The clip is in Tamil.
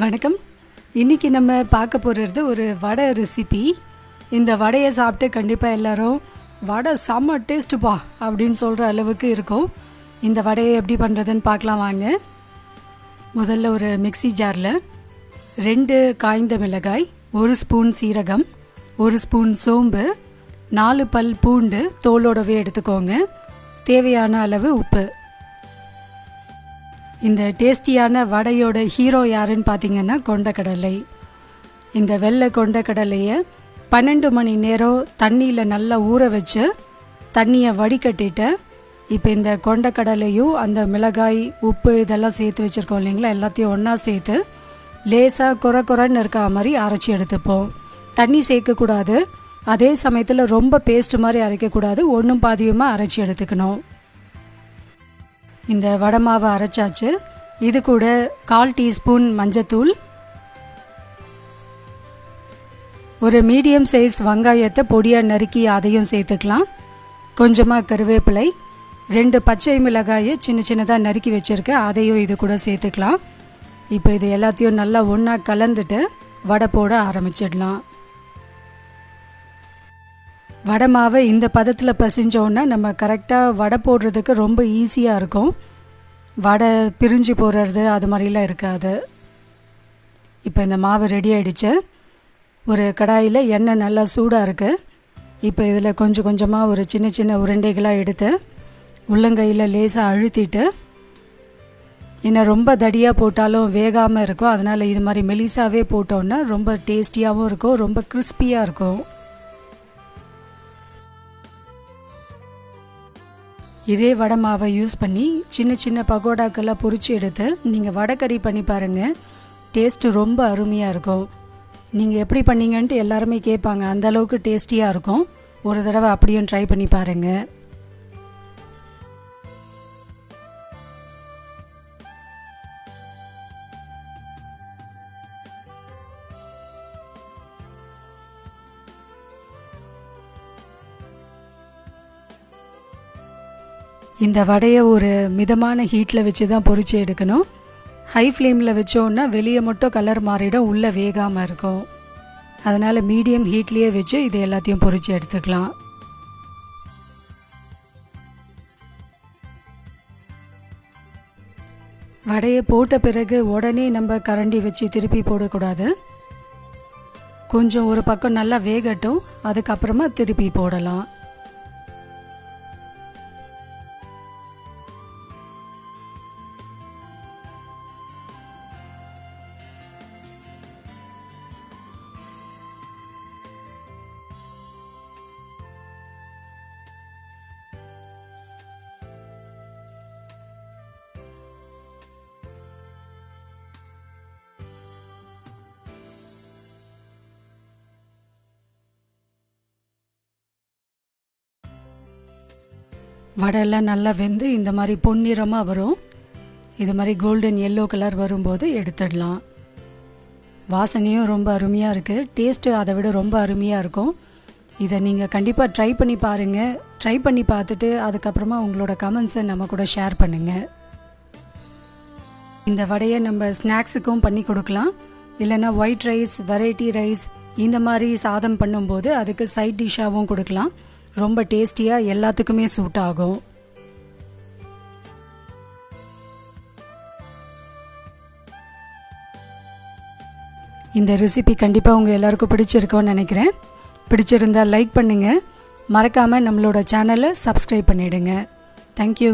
வணக்கம். இன்றைக்கி நம்ம பார்க்க போகிறது ஒரு வடை ரெசிபி. இந்த வடையை சாப்பிட்டு கண்டிப்பாக எல்லோரும் வடை செம்ம டேஸ்ட்டுப்பா அப்படின்னு சொல்கிற அளவுக்கு இருக்கும். இந்த வடையை எப்படி பண்ணுறதுன்னு பார்க்கலாம் வாங்க. முதல்ல ஒரு மிக்ஸி ஜாரில் 2 காய்ந்த மிளகாய், 1 ஸ்பூன் சீரகம், 1 ஸ்பூன் சோம்பு, 4 பல் பூண்டு தோலோடவே எடுத்துக்கோங்க. தேவையான அளவு உப்பு. இந்த டேஸ்டியான வடையோட ஹீரோ யாருன்னு பார்த்தீங்கன்னா கொண்டக்கடலை. இந்த வெள்ளை கொண்டக்கடலையை 12 மணி நேரம் தண்ணியில் நல்லா ஊற வச்சு தண்ணியை வடிகட்டிட்டு இப்போ இந்த கொண்டக்கடலையும் அந்த மிளகாய், உப்பு இதெல்லாம் சேர்த்து வச்சுருக்கோம் இல்லைங்களா, எல்லாத்தையும் ஒன்றா சேர்த்து லேசாக குறைன்னு இருக்கா மாதிரி அரைச்சி எடுத்துப்போம். தண்ணி சேர்க்கக்கூடாது, அதே சமயத்தில் ரொம்ப பேஸ்ட் மாதிரி அரைக்கக்கூடாது, ஒன்றும் பாதியுமாக அரைச்சி எடுத்துக்கணும். இந்த வடை மாவை அரைச்சாச்சு. இது கூட 1/4 டீஸ்பூன் மஞ்சத்தூள், ஒரு மீடியம் சைஸ் வெங்காயத்தை பொடியாக நறுக்கி அதையும் சேர்த்துக்கலாம். கொஞ்சமாக கருவேப்பிலை, 2 பச்சை மிளகாயை சின்னதாக நறுக்கி வச்சுருக்கேன், அதையும் இது கூட சேர்த்துக்கலாம். இப்போ இது எல்லாத்தையும் நல்லா ஒன்றா கலந்துட்டு வடை போட ஆரம்பிச்சிடலாம். வடை மாவை இந்த பதத்தில் பசிஞ்சோன்னா நம்ம கரெக்டாக வடை போடுறதுக்கு ரொம்ப ஈஸியாக இருக்கும். வடை பிரிஞ்சு போடுறது அது மாதிரிலாம் இருக்காது. இப்போ இந்த மாவு ரெடி ஆகிடுச்சு. ஒரு கடாயில் எண்ணெய் நல்லா சூடாக இருக்குது. இப்போ இதில் கொஞ்சமாக ஒரு சின்ன உருண்டைகளாக எடுத்து உள்ளங்கையில் லேசாக அழுத்திட்டு, இன்னும் ரொம்ப தடியாக போட்டாலும் வேகாமல் இருக்கும், அதனால் இது மாதிரி மெலிசாவே போட்டோன்னா ரொம்ப டேஸ்டியாகவும் இருக்கும், ரொம்ப கிறிஸ்பியாக இருக்கும். இதே வடை மாவை யூஸ் பண்ணி சின்ன பகோடாக்கெல்லாம் பொரிச்சு எடுத்து நீங்கள் வடைக்கறி பண்ணி பாருங்கள். டேஸ்ட்டு ரொம்ப அருமையாக இருக்கும். நீங்கள் எப்படி பண்ணீங்கன்ட்டு எல்லாருமே கேட்பாங்க, அந்தளவுக்கு டேஸ்டியாக இருக்கும். ஒரு தடவை அப்படியும் ட்ரை பண்ணி பாருங்கள். இந்த வடையை ஒரு மிதமான ஹீட்டில் வச்சு தான் பொரிச்சு எடுக்கணும். ஹை ஃப்ளேமில் வச்சோன்னா வெளியே மட்டும் கலர் மாறிடும், உள்ளே வேகாமல் இருக்கும். அதனால் மீடியம் ஹீட்லேயே வச்சு இது எல்லாத்தையும் பொரிச்சு எடுத்துக்கலாம். வடையை போட்ட பிறகு உடனே நம்ம கரண்டி வச்சு திருப்பி போடக்கூடாது. கொஞ்சம் ஒரு பக்கம் நல்லா வேகட்டும், அதுக்கப்புறமா திருப்பி போடலாம். வடையெல்லாம் நல்லா வெந்து இந்த மாதிரி பொன்னிறமாக வரும். இது மாதிரி கோல்டன் எல்லோ கலர் வரும்போது எடுத்துடலாம். வாசனையும் ரொம்ப அருமையாக இருக்குது, டேஸ்ட்டு அதை விட ரொம்ப அருமையாக இருக்கும். இதை நீங்கள் கண்டிப்பாக ட்ரை பண்ணி பாருங்கள். ட்ரை பண்ணி பார்த்துட்டு அதுக்கப்புறமா உங்களோட கமெண்ட்ஸை நம்ம கூட ஷேர் பண்ணுங்கள். இந்த வடையை நம்ம ஸ்நாக்ஸுக்கும் பண்ணி கொடுக்கலாம், இல்லைன்னா ஒயிட் ரைஸ், வெரைட்டி ரைஸ் இந்த மாதிரி சாதம் பண்ணும்போது அதுக்கு சைட் டிஷ்ஷாகவும் கொடுக்கலாம். ரொம்ப டேஸ்டியாக எல்லாத்துக்குமே சூட் ஆகும். இந்த ரெசிபி கண்டிப்பாக உங்கள் எல்லாருக்கும் பிடிச்சிருக்கோன்னு நினைக்கிறேன். பிடிச்சிருந்தால் லைக் பண்ணுங்கள், மறக்காமல் நம்மளோட சேனலை சப்ஸ்கிரைப் பண்ணிவிடுங்க. தேங்க்யூ.